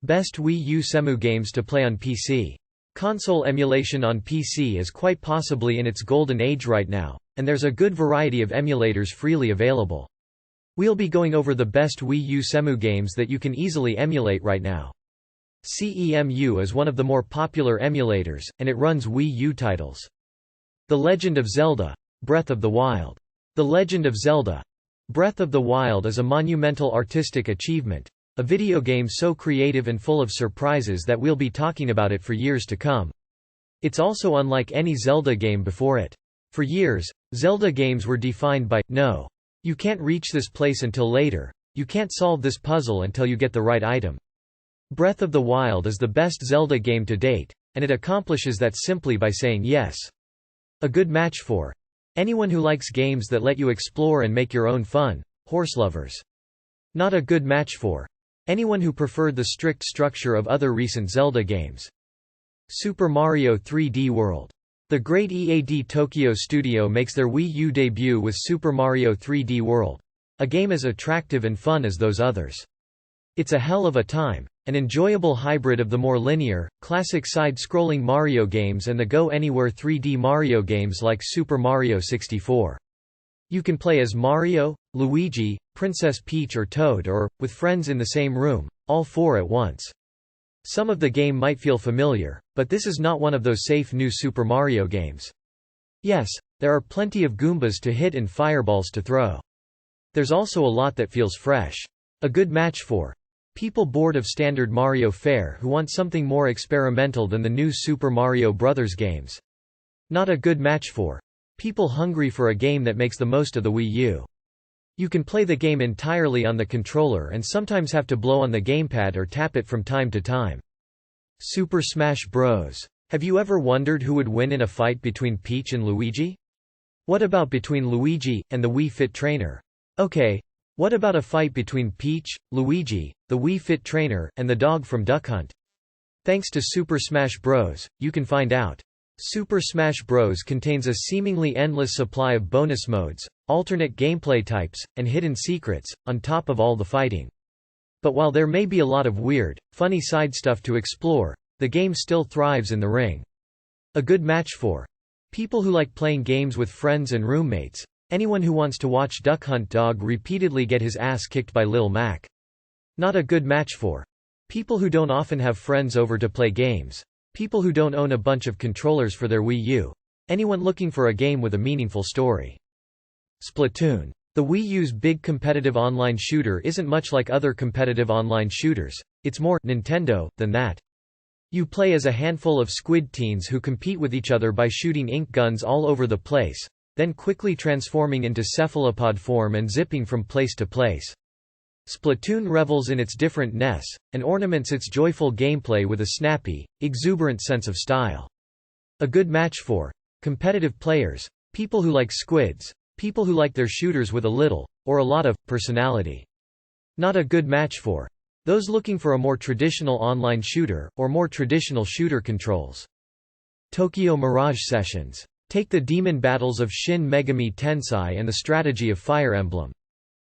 Best Wii U CEMU games to play on PC. Console emulation on PC is quite possibly in its golden age right now, and there's a good variety of emulators freely available. We'll be going over the best Wii U CEMU games that you can easily emulate right now. CEMU is one of the more popular emulators, and it runs Wii U titles. The Legend of Zelda: Breath of the Wild. The Legend of Zelda: Breath of the Wild is a monumental artistic achievement, a video game so creative and full of surprises that we'll be talking about it for years to come. It's also unlike any Zelda game before it. For years, Zelda games were defined by, no, you can't reach this place until later, you can't solve this puzzle until you get the right item. Breath of the Wild is the best Zelda game to date, and it accomplishes that simply by saying yes. A good match for anyone who likes games that let you explore and make your own fun, horse lovers. Not a good match for anyone who preferred the strict structure of other recent Zelda games. Super Mario 3D World. The great EAD Tokyo studio makes their Wii U debut with Super Mario 3D World, a game as attractive and fun as those others. It's a hell of a time, an enjoyable hybrid of the more linear, classic side-scrolling Mario games and the Go-Anywhere 3D Mario games like Super Mario 64. You can play as Mario, Luigi, Princess Peach or Toad or, with friends in the same room, all four at once. Some of the game might feel familiar, but this is not one of those safe new Super Mario games. Yes, there are plenty of Goombas to hit and fireballs to throw. There's also a lot that feels fresh. A good match for people bored of standard Mario fare who want something more experimental than the new Super Mario Bros. Games. Not a good match for people hungry for a game that makes the most of the Wii U. You can play the game entirely on the controller and sometimes have to blow on the gamepad or tap it from time to time. Super Smash Bros. Have you ever wondered who would win in a fight between Peach and Luigi? What about between Luigi and the Wii Fit Trainer? Okay, what about a fight between Peach, Luigi, the Wii Fit Trainer, and the dog from Duck Hunt? Thanks to Super Smash Bros., you can find out. Super Smash Bros. Contains a seemingly endless supply of bonus modes, alternate gameplay types, and hidden secrets, on top of all the fighting. But while there may be a lot of weird, funny side stuff to explore, the game still thrives in the ring. A good match for people who like playing games with friends and roommates, anyone who wants to watch Duck Hunt Dog repeatedly get his ass kicked by Lil Mac. Not a good match for people who don't often have friends over to play games, people who don't own a bunch of controllers for their Wii U, anyone looking for a game with a meaningful story. Splatoon. The Wii U's big competitive online shooter isn't much like other competitive online shooters, it's more Nintendo than that. You play as a handful of squid teens who compete with each other by shooting ink guns all over the place, then quickly transforming into cephalopod form and zipping from place to place. Splatoon revels in its differentness, and ornaments its joyful gameplay with a snappy, exuberant sense of style. A good match for competitive players, people who like squids, people who like their shooters with a little, or a lot of, personality. Not a good match for those looking for a more traditional online shooter, or more traditional shooter controls. Tokyo Mirage Sessions. Take the demon battles of Shin Megami Tensei and the strategy of Fire Emblem.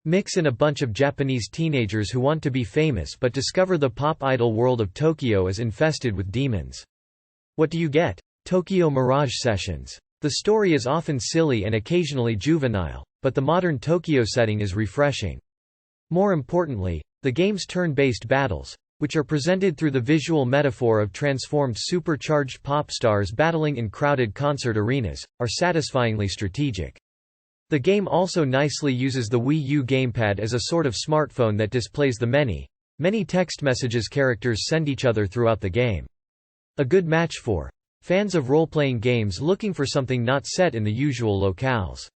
Mix in a bunch of Japanese teenagers who want to be famous but discover the pop idol world of Tokyo is infested with demons. What do you get? Tokyo Mirage Sessions. The story is often silly and occasionally juvenile, but the modern Tokyo setting is refreshing. More importantly, the game's turn-based battles, which are presented through the visual metaphor of transformed supercharged pop stars battling in crowded concert arenas, are satisfyingly strategic. The game also nicely uses the Wii U gamepad as a sort of smartphone that displays the many text messages characters send each other throughout the game. A good match for fans of role-playing games looking for something not set in the usual locales.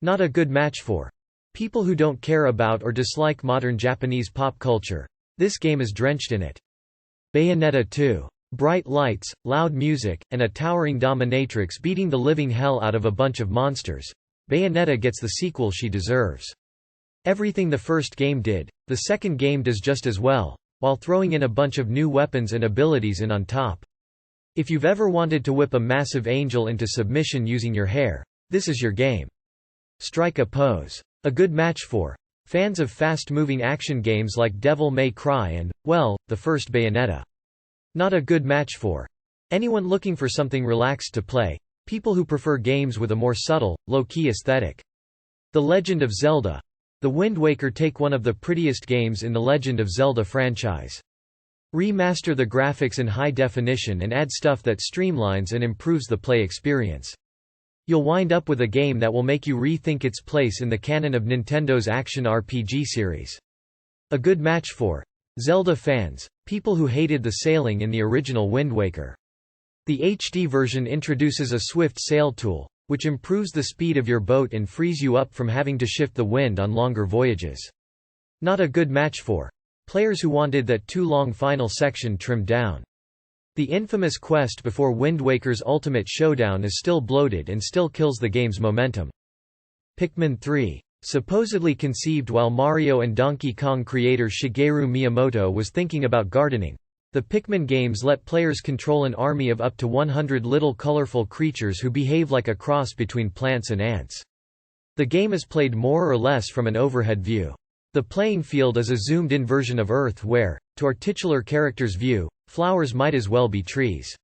Not a good match for people who don't care about or dislike modern Japanese pop culture. This game is drenched in it. Bayonetta 2. Bright lights, loud music, and a towering dominatrix beating the living hell out of a bunch of monsters. Bayonetta gets the sequel she deserves. Everything the first game did, the second game does just as well, while throwing in a bunch of new weapons and abilities in on top. If you've ever wanted to whip a massive angel into submission using your hair, this is your game. Strike a pose. A good match for Fans of fast-moving action games like Devil May Cry and, well, the first Bayonetta. Not a good match for anyone looking for something relaxed to play, people who prefer games with a more subtle, low-key aesthetic. The Legend of Zelda. The Wind Waker take one of the prettiest games in the Legend of Zelda franchise. Remaster the graphics in high definition and add stuff that streamlines and improves the play experience. You'll wind up with a game that will make you rethink its place in the canon of Nintendo's action RPG series. A good match for Zelda fans, people who hated the sailing in the original Wind Waker. The HD version introduces a swift sail tool, which improves the speed of your boat and frees you up from having to shift the wind on longer voyages. Not a good match for players who wanted that too long final section trimmed down. The infamous quest before Wind Waker's ultimate showdown is still bloated and still kills the game's momentum. Pikmin 3. Supposedly conceived while Mario and Donkey Kong creator Shigeru Miyamoto was thinking about gardening, the Pikmin games let players control an army of up to 100 little colorful creatures who behave like a cross between plants and ants. The game is played more or less from an overhead view. The playing field is a zoomed-in version of Earth where, to our titular character's view, flowers might as well be trees.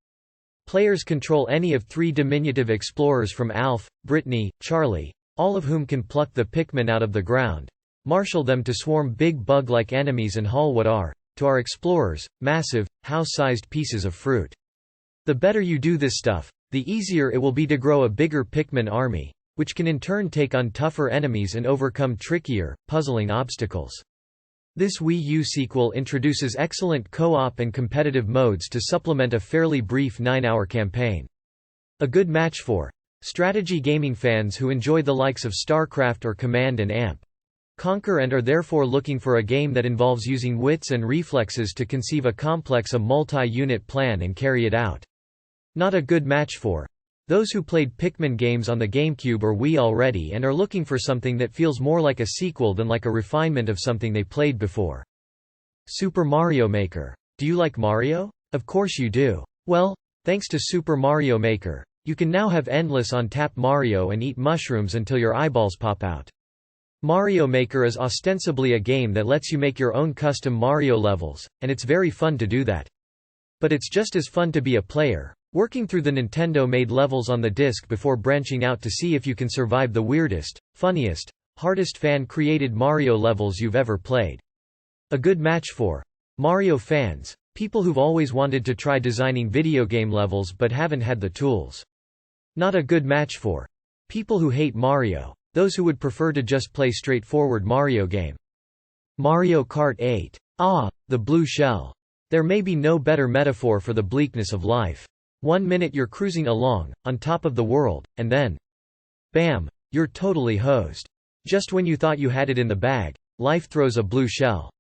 Players control any of 3 diminutive explorers from Alf, Brittany, Charlie, all of whom can pluck the Pikmin out of the ground, marshal them to swarm big bug-like enemies and haul what are, to our explorers, massive, house-sized pieces of fruit. The better you do this stuff, the easier it will be to grow a bigger Pikmin army, which can in turn take on tougher enemies and overcome trickier, puzzling obstacles. This Wii U sequel introduces excellent co-op and competitive modes to supplement a fairly brief 9-hour campaign. A good match for strategy gaming fans who enjoy the likes of StarCraft or Command & Conquer and are therefore looking for a game that involves using wits and reflexes to conceive a complex multi-unit plan and carry it out. Not a good match for those who played Pikmin games on the GameCube or Wii already and are looking for something that feels more like a sequel than like a refinement of something they played before. Super Mario Maker. Do you like Mario? Of course you do. Well, thanks to Super Mario Maker, you can now have endless on-tap Mario and eat mushrooms until your eyeballs pop out. Mario Maker is ostensibly a game that lets you make your own custom Mario levels, and it's very fun to do that. But it's just as fun to be a player, working through the Nintendo-made levels on the disc before branching out to see if you can survive the weirdest, funniest, hardest fan-created Mario levels you've ever played. A good match for Mario fans, people who've always wanted to try designing video game levels but haven't had the tools. Not a good match for people who hate Mario, those who would prefer to just play straightforward Mario game. Mario Kart 8. Ah, the blue shell. There may be no better metaphor for the bleakness of life. 1 minute you're cruising along, on top of the world, and then bam, you're totally hosed. Just when you thought you had it in the bag, life throws a blue shell.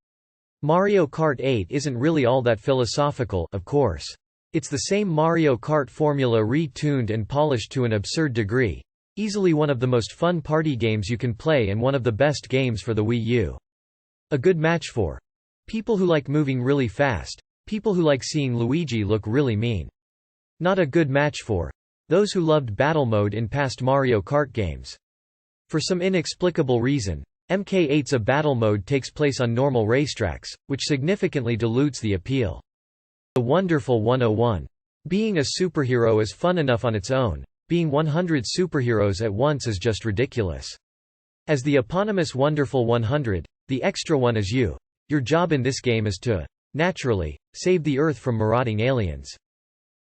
Mario Kart 8 isn't really all that philosophical, of course. It's the same Mario Kart formula re-tuned and polished to an absurd degree. Easily one of the most fun party games you can play and one of the best games for the Wii U. A good match for people who like moving really fast, people who like seeing Luigi look really mean. Not a good match for those who loved battle mode in past Mario Kart games. For some inexplicable reason, MK8's battle mode takes place on normal racetracks, which significantly dilutes the appeal. The Wonderful 101. Being a superhero is fun enough on its own. Being 100 superheroes at once is just ridiculous. As the eponymous Wonderful 100, the extra one is you. Your job in this game is to, naturally, save the Earth from marauding aliens.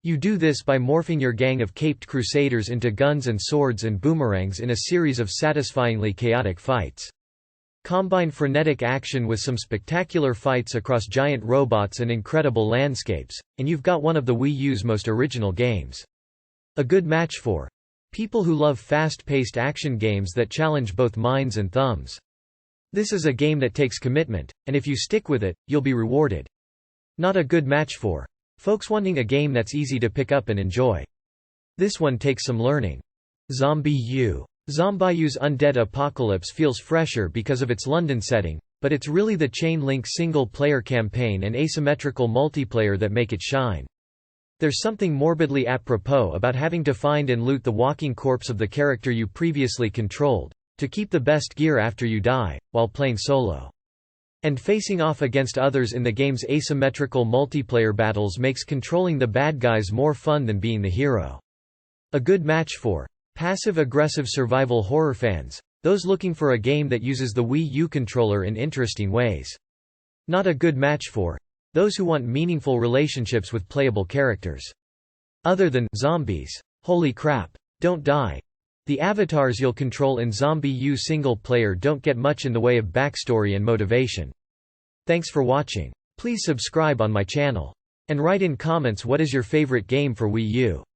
You do this by morphing your gang of caped crusaders into guns and swords and boomerangs in a series of satisfyingly chaotic fights. Combine frenetic action with some spectacular fights across giant robots and incredible landscapes, and you've got one of the Wii U's most original games. A good match for people who love fast-paced action games that challenge both minds and thumbs. This is a game that takes commitment, and if you stick with it, you'll be rewarded. Not a good match for folks wanting a game that's easy to pick up and enjoy. This one takes some learning. ZombiU. ZombiU's Undead Apocalypse feels fresher because of its London setting, but it's really the chain-link single-player campaign and asymmetrical multiplayer that make it shine. There's something morbidly apropos about having to find and loot the walking corpse of the character you previously controlled, to keep the best gear after you die, while playing solo. And facing off against others in the game's asymmetrical multiplayer battles makes controlling the bad guys more fun than being the hero. A good match for passive-aggressive survival horror fans, those looking for a game that uses the Wii U controller in interesting ways. Not a good match for those who want meaningful relationships with playable characters. Other than zombies. Holy crap. Don't die. The avatars you'll control in ZombiU single player don't get much in the way of backstory and motivation. Thanks for watching. Please subscribe on my channel. And write in comments what is your favorite game for Wii U.